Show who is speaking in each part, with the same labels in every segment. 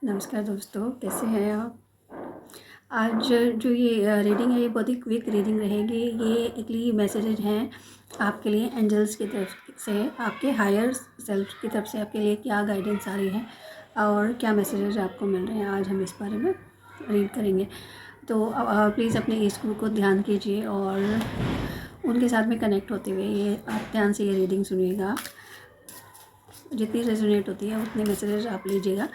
Speaker 1: नमस्कार दोस्तों, कैसे हैं आप। आज जो ये रीडिंग है ये बहुत ही क्विक रीडिंग रहेगी। ये एक्चुअली मैसेजेज हैं आपके लिए एंजल्स की तरफ से, आपके हायर सेल्फ की तरफ से आपके लिए क्या गाइडेंस आ रही है और क्या मैसेजेज आपको मिल रहे हैं, आज हम इस बारे में रीड करेंगे। तो प्लीज़ अपने इस गुरु को ध्यान कीजिए और उनके साथ में कनेक्ट होते हुए ये आप ध्यान से ये रीडिंग सुनिएगा। जितनी रेजोनेट होती है उतने मैसेजेस आप लीजिएगा,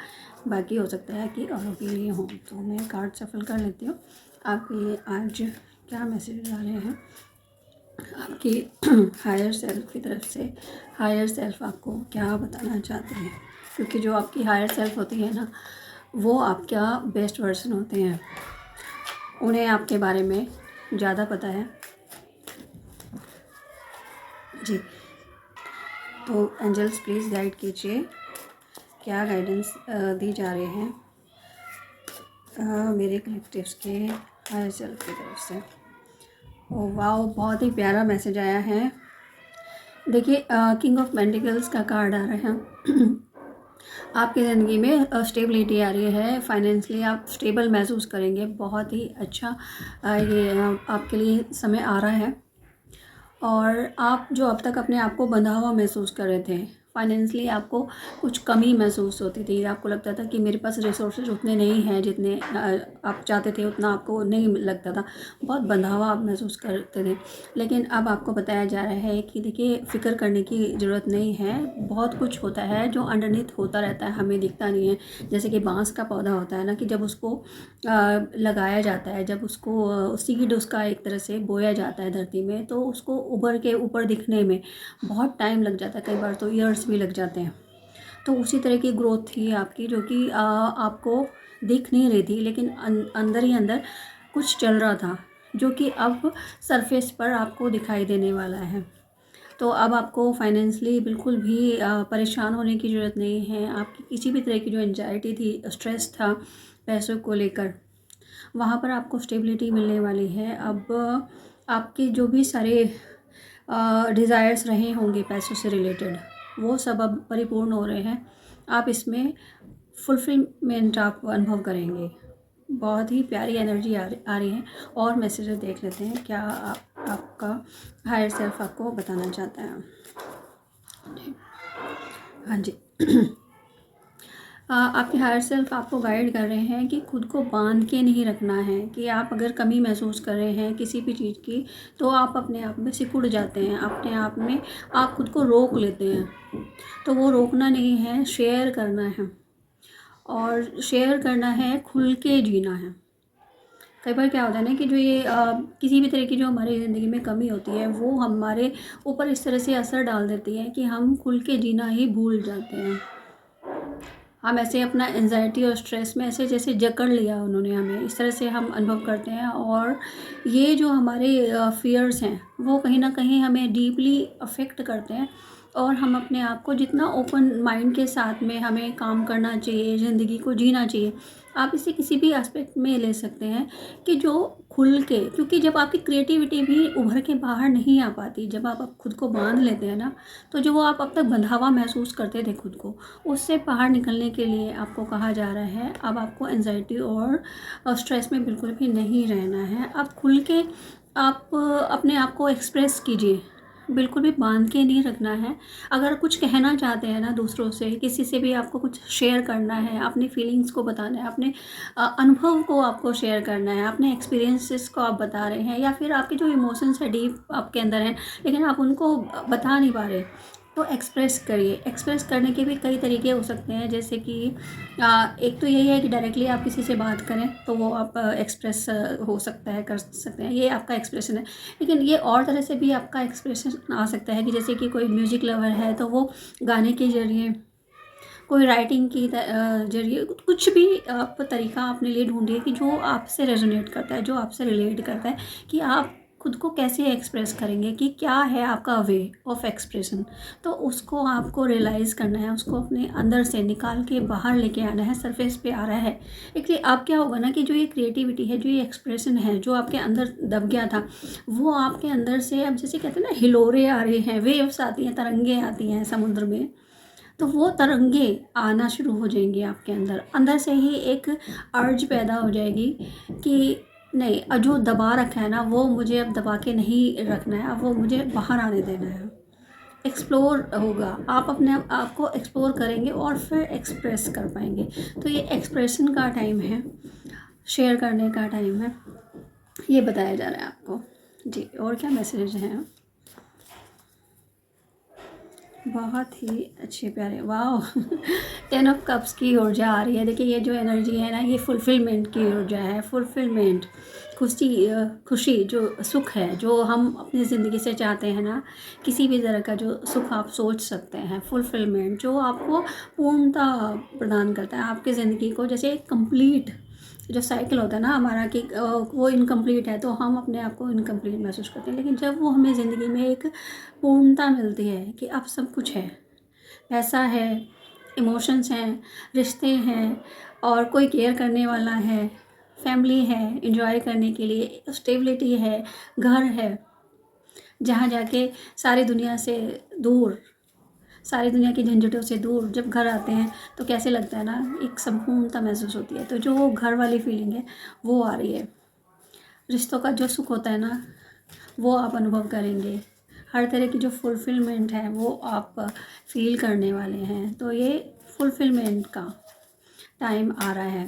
Speaker 1: बाकी हो सकता है कि औरों के लिए हों। तो मैं कार्ड सफल कर लेती हूँ आपके लिए आज क्या मैसेज आ रहे हैं आपकी हायर सेल्फ की तरफ से। हायर सेल्फ आपको क्या बताना चाहते हैं, क्योंकि जो आपकी हायर सेल्फ होती है ना, वो आपका बेस्ट वर्जन होते हैं। उन्हें आपके बारे में ज़्यादा पता है जी। तो एंजल्स प्लीज़ गाइड कीजिए, क्या गाइडेंस दी जा रहे हैं मेरे कलेक्टिव्स के हायर सेल्फ की तरफ से। ओ वाओ, बहुत ही प्यारा मैसेज आया है। देखिए, किंग ऑफ पेंटिकल्स का कार्ड आ रहा है। आपकी ज़िंदगी में स्टेबिलिटी आ रही है, फाइनेंशियली आप स्टेबल महसूस करेंगे। बहुत ही अच्छा ये आपके लिए समय आ रहा है। और आप जो अब तक अपने आप को बंधा हुआ महसूस कर रहे थे, फाइनेंशियली आपको कुछ कमी महसूस होती थी, आपको लगता था कि मेरे पास रिसोर्सेज उतने नहीं हैं जितने आप चाहते थे, उतना आपको नहीं लगता था, बहुत बंधा हुआ आप महसूस करते थे। लेकिन अब आपको बताया जा रहा है कि देखिए, फ़िक्र करने की ज़रूरत नहीं है। बहुत कुछ होता है जो अंडरनीथ होता रहता है, हमें दिखता नहीं है। जैसे कि बांस का पौधा होता है ना, कि जब उसको लगाया जाता है, जब उसको सीड उसका एक तरह से बोया जाता है धरती में, तो उसको उभर के ऊपर दिखने में बहुत टाइम लग जाता है, कई बार तो ईयर्स भी लग जाते हैं। तो उसी तरह की ग्रोथ थी आपकी, जो कि आपको दिख नहीं रही थी, लेकिन अंदर ही अंदर कुछ चल रहा था, जो कि अब सरफेस पर आपको दिखाई देने वाला है। तो अब आपको फाइनेंशियली बिल्कुल भी परेशान होने की ज़रूरत नहीं है। आपकी किसी भी तरह की जो एंजाइटी थी, स्ट्रेस था पैसों को लेकर, वहाँ पर आपको स्टेबिलिटी मिलने वाली है। अब आपके जो भी सारे डिज़ायर्स रहे होंगे पैसों से रिलेटेड, वो सब अब परिपूर्ण हो रहे हैं। आप इसमें फुलफिलमेंट आप अनुभव करेंगे। बहुत ही प्यारी एनर्जी आ रही है। और मैसेजेस देख लेते हैं क्या आपका हायर सेल्फ आपको बताना चाहता है। हाँ जी। आपके हायर सेल्फ आपको गाइड कर रहे हैं कि खुद को बांध के नहीं रखना है, कि आप अगर कमी महसूस कर रहे हैं किसी भी चीज़ की, तो आप अपने आप में सिकुड़ जाते हैं, अपने आप में आप खुद को रोक लेते हैं। तो वो रोकना नहीं है, शेयर करना है। और शेयर करना है, खुल के जीना है। कई बार क्या होता है ना कि जो ये किसी भी तरह की जो हमारी ज़िंदगी में कमी होती है, वो हमारे ऊपर इस तरह से असर डाल देती है कि हम खुल के जीना ही भूल जाते हैं। हम ऐसे अपना एंजाइटी और स्ट्रेस में ऐसे जैसे जकड़ लिया उन्होंने हमें, इस तरह से हम अनुभव करते हैं। और ये जो हमारे फियर्स हैं, वो कहीं ना कहीं हमें डीपली अफेक्ट करते हैं। और हम अपने आप को जितना ओपन माइंड के साथ में हमें काम करना चाहिए, ज़िंदगी को जीना चाहिए, आप इसे किसी भी एस्पेक्ट में ले सकते हैं कि जो खुल के, क्योंकि जब आपकी क्रिएटिविटी भी उभर के बाहर नहीं आ पाती, जब आप खुद को बांध लेते हैं ना, तो जो वो आप अब तक बंधावा महसूस करते थे खुद को, उससे बाहर निकलने के लिए आपको कहा जा रहा है अब आपको एंजाइटी और स्ट्रेस में बिल्कुल भी नहीं रहना है। अब खुल के आप अपने आप को एक्सप्रेस कीजिए, बिल्कुल भी बांध के नहीं रखना है। अगर कुछ कहना चाहते हैं ना दूसरों से, किसी से भी आपको कुछ शेयर करना है, अपनी फीलिंग्स को बताना है, अपने अनुभव को आपको शेयर करना है, अपने एक्सपीरियंसेस को आप बता रहे हैं, या फिर आपके जो इमोशंस है डीप आपके अंदर हैं, लेकिन आप उनको बता नहीं पा रहे, तो एक्सप्रेस करिए। एक्सप्रेस करने के भी कई तरीके हो सकते हैं, जैसे कि एक तो यही है कि डायरेक्टली आप किसी से बात करें, तो वो आप एक्सप्रेस हो सकता है, कर सकते हैं, ये आपका एक्सप्रेशन है। लेकिन ये और तरह से भी आपका एक्सप्रेशन आ सकता है, कि जैसे कि कोई म्यूज़िक लवर है तो वो गाने के ज़रिए, कोई राइटिंग की ज़रिए, कुछ भी आप तरीका अपने लिए ढूंढिए कि जो आपसे रेजोनेट करता है, जो आपसे रिलेट करता है, कि आप खुद को कैसे एक्सप्रेस करेंगे, कि क्या है आपका वे ऑफ एक्सप्रेशन। तो उसको आपको रियलाइज़ करना है, उसको अपने अंदर से निकाल के बाहर लेके आना है, सरफेस पे आ रहा है। इसलिए अब क्या होगा ना कि जो ये क्रिएटिविटी है, जो ये एक्सप्रेशन है, जो आपके अंदर दब गया था, वो आपके अंदर से अब जैसे कहते हैं ना, हिलोरे आ रहे हैं, वेव्स आती हैं, तरंगे आती हैं समुद्र में, तो वो तरंगे आना शुरू हो जाएंगी आपके अंदर, अंदर से ही एक अर्ज पैदा हो जाएगी कि नहीं, जो दबा रखा है ना वो मुझे अब दबा के नहीं रखना है, अब वो मुझे बाहर आने देना है। एक्सप्लोर होगा, आप अपने आप को एक्सप्लोर करेंगे और फिर एक्सप्रेस कर पाएंगे। तो ये एक्सप्रेशन का टाइम है, शेयर करने का टाइम है, ये बताया जा रहा है आपको जी। और क्या मैसेज हैं? बहुत ही अच्छे प्यारे, वाह 10 ऑफ कप्स की ऊर्जा आ रही है। देखिए ये जो एनर्जी है ना, ये फुलफिलमेंट की ऊर्जा है। फुलफिलमेंट, खुशी जो सुख है, जो हम अपनी ज़िंदगी से चाहते हैं ना, किसी भी तरह का जो सुख आप सोच सकते हैं, फुलफिलमेंट जो आपको पूर्णता प्रदान करता है आपकी ज़िंदगी को। जैसे कंप्लीट जो साइकिल होता है ना हमारा कि वो इनकम्प्लीट है तो हम अपने आप को इनकम्प्लीट महसूस करते हैं, लेकिन जब वो हमें ज़िंदगी में एक पूर्णता मिलती है कि अब सब कुछ है, पैसा है, इमोशंस हैं, रिश्ते हैं, और कोई केयर करने वाला है, फैमिली है एंजॉय करने के लिए, स्टेबिलिटी है, घर है, जहाँ जाके सारी दुनिया से दूर, सारी दुनिया की झंझटों से दूर जब घर आते हैं तो कैसे लगता है ना, एक संपूर्णता महसूस होती है। तो जो वो घर वाली फीलिंग है वो आ रही है। रिश्तों का जो सुख होता है ना वो आप अनुभव करेंगे, हर तरह की जो फुलफिलमेंट है वो आप फील करने वाले हैं। तो ये फुलफिलमेंट का टाइम आ रहा है।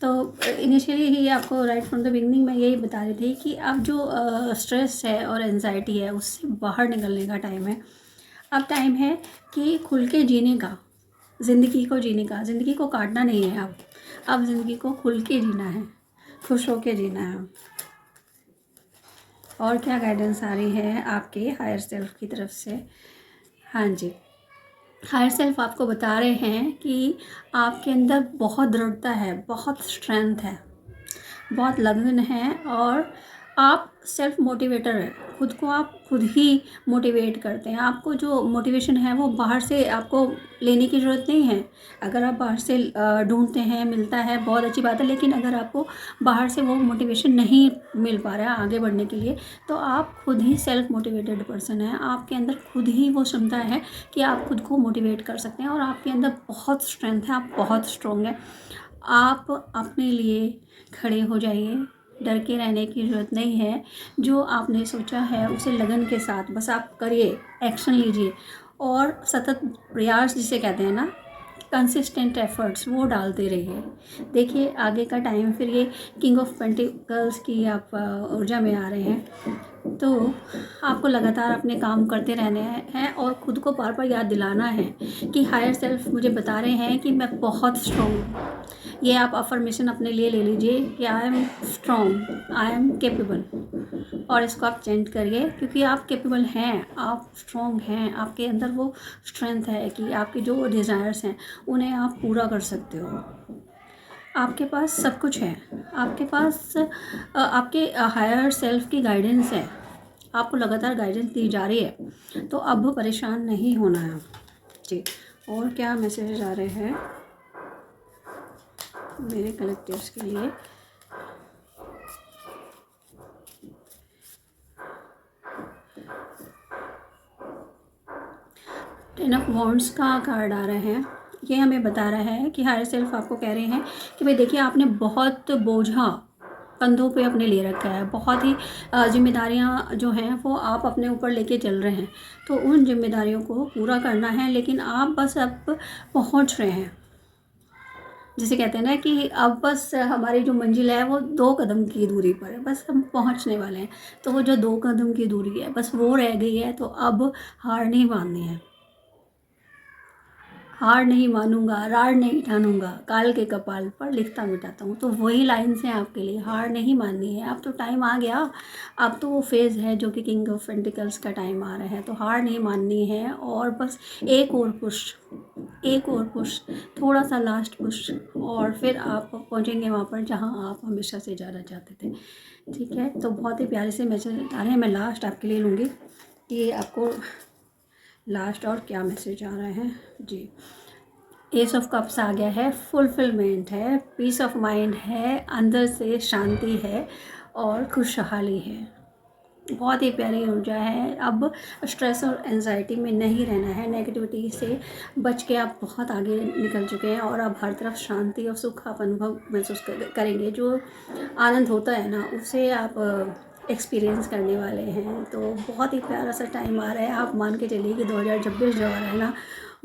Speaker 1: तो इनिशियली ही आपको राइट फ्रॉम द बिगनिंग में यही बता रही थी कि अब जो स्ट्रेस है और एंजाइटी है उससे बाहर निकलने का टाइम है। अब टाइम है कि खुल के जीने का, ज़िंदगी को जीने का, ज़िंदगी को काटना नहीं है। अब ज़िंदगी को खुल के जीना है, खुश होके जीना है। और क्या गाइडेंस आ रही है आपके हायर सेल्फ की तरफ से? हाँ जी, हायर सेल्फ आपको बता रहे हैं कि आपके अंदर बहुत दृढ़ता है, बहुत स्ट्रेंथ है, बहुत लगन है, और आप सेल्फ मोटिवेटर हैं। खुद को आप खुद ही मोटिवेट करते हैं। आपको जो मोटिवेशन है वो बाहर से आपको लेने की ज़रूरत नहीं है। अगर आप बाहर से ढूंढते हैं, मिलता है, बहुत अच्छी बात है, लेकिन अगर आपको बाहर से वो मोटिवेशन नहीं मिल पा रहा है आगे बढ़ने के लिए, तो आप खुद ही सेल्फ मोटिवेटेड पर्सन हैं। आपके अंदर खुद ही वो क्षमता है कि आप खुद को मोटिवेट कर सकते हैं, और आपके अंदर बहुत स्ट्रेंथ है, आप बहुत स्ट्रॉन्ग हैं। आप अपने लिए खड़े हो जाइए, डर के रहने की ज़रूरत नहीं है। जो आपने सोचा है उसे लगन के साथ बस आप करिए, एक्शन लीजिए, और सतत प्रयास जिसे कहते हैं ना, कंसिस्टेंट एफर्ट्स वो डालते रहिए। देखिए आगे का टाइम, फिर ये किंग ऑफ पेंटिकल्स की आप ऊर्जा में आ रहे हैं, तो आपको लगातार अपने काम करते रहने हैं और ख़ुद को बार बार याद दिलाना है कि हायर सेल्फ मुझे बता रहे हैं कि मैं बहुत स्ट्रॉन्ग हूँ। ये आप अफर्मेशन अपने लिए ले लीजिए कि I am strong, I am capable, और इसको आप चेंज करिए, क्योंकि आप कैपेबल हैं, आप स्ट्रॉन्ग हैं, आपके अंदर वो स्ट्रेंथ है कि आपके जो डिज़ायर्स हैं उन्हें आप पूरा कर सकते हो। आपके पास सब कुछ है, आपके पास आपके हायर सेल्फ की गाइडेंस है, आपको लगातार गाइडेंस दी जा रही है, तो अब परेशान नहीं होना है जी। और क्या मैसेज आ रहे हैं मेरे कलेक्टिव्स के लिए? टेन ऑफ वॉन्ड्स का कार्ड आ रहे हैं। ये हमें बता रहा है कि हायर सेल्फ आपको कह रहे हैं कि भाई देखिए, आपने बहुत बोझा कंधों पे अपने ले रखा है, बहुत ही जिम्मेदारियां जो हैं वो आप अपने ऊपर लेके चल रहे हैं, तो उन जिम्मेदारियों को पूरा करना है, लेकिन आप बस अब पहुंच रहे हैं। जिसे कहते हैं ना कि अब बस हमारी जो मंजिल है वो 2 कदम की दूरी पर है, बस हम पहुंचने वाले हैं। तो वो जो 2 कदम की दूरी है बस वो रह गई है, तो अब हार नहीं माननी है। हार नहीं मानूंगा, रार नहीं ठानूंगा, काल के कपाल पर लिखता मिटाता हूँ। तो वही लाइन्स हैं आपके लिए, हार नहीं माननी है। अब तो टाइम आ गया, अब तो वो फेज़ है जो कि किंग ऑफ पेंटिकल्स का टाइम आ रहा है, तो हार नहीं माननी है, और बस एक और पुश, एक और पुश, थोड़ा सा लास्ट पुश, और फिर आप पहुँचेंगे वहाँ पर जहाँ आप हमेशा से जाना चाहते थे। ठीक है, तो बहुत ही प्यारे से मैसेज आ रहे हैं। मैं लास्ट आपके लिए लूँगी कि आपको लास्ट और क्या मैसेज आ रहे हैं जी। एस ऑफ कप्स आ गया है, फुलफिलमेंट है, पीस ऑफ माइंड है, अंदर से शांति है और खुशहाली है। बहुत ही प्यारी ऊर्जा है। अब स्ट्रेस और एंजाइटी में नहीं रहना है, नेगेटिविटी से बच के आप बहुत आगे निकल चुके हैं और अब हर तरफ शांति और सुख आप अनुभव महसूस करेंगे। जो आनंद होता है ना, उसे आप एक्सपीरियंस करने वाले हैं। तो बहुत ही प्यारा सा टाइम आ रहा है। आप मान के चलिए कि 2026 जो आ रहा है ना,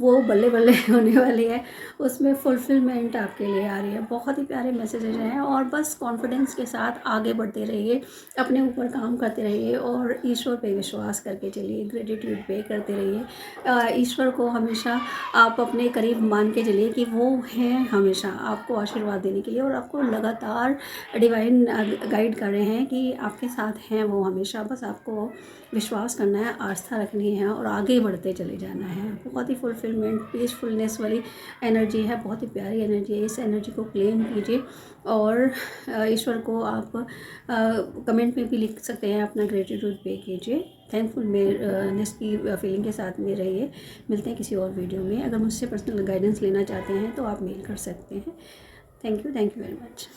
Speaker 1: वो बल्ले बल्ले होने वाली है, उसमें फुलफिलमेंट आपके लिए आ रही है। बहुत ही प्यारे मैसेजेज हैं और बस कॉन्फिडेंस के साथ आगे बढ़ते रहिए, अपने ऊपर काम करते रहिए और ईश्वर पे विश्वास करके चलिए, ग्रेटिट्यूड पे करते रहिए। ईश्वर को हमेशा आप अपने करीब मान के चलिए कि वो हैं हमेशा आपको आशीर्वाद देने के लिए और आपको लगातार डिवाइन गाइड कर रहे हैं कि आपके साथ हैं वो हमेशा। बस आपको विश्वास करना है, आस्था रखनी है और आगे बढ़ते चले जाना है। बहुत ही फुलफिलमेंट, पीसफुलनेस वाली एनर्जी है, बहुत ही प्यारी एनर्जी है। इस एनर्जी को क्लेम कीजिए और ईश्वर को आप कमेंट में भी लिख सकते हैं, अपना ग्रेटिट्यूड पे कीजिए। थैंकफुल नेस की फीलिंग के साथ में रहिए। मिलते हैं किसी और वीडियो में। अगर मुझसे पर्सनल गाइडेंस लेना चाहते हैं तो आप मेल कर सकते हैं। Thank you very much.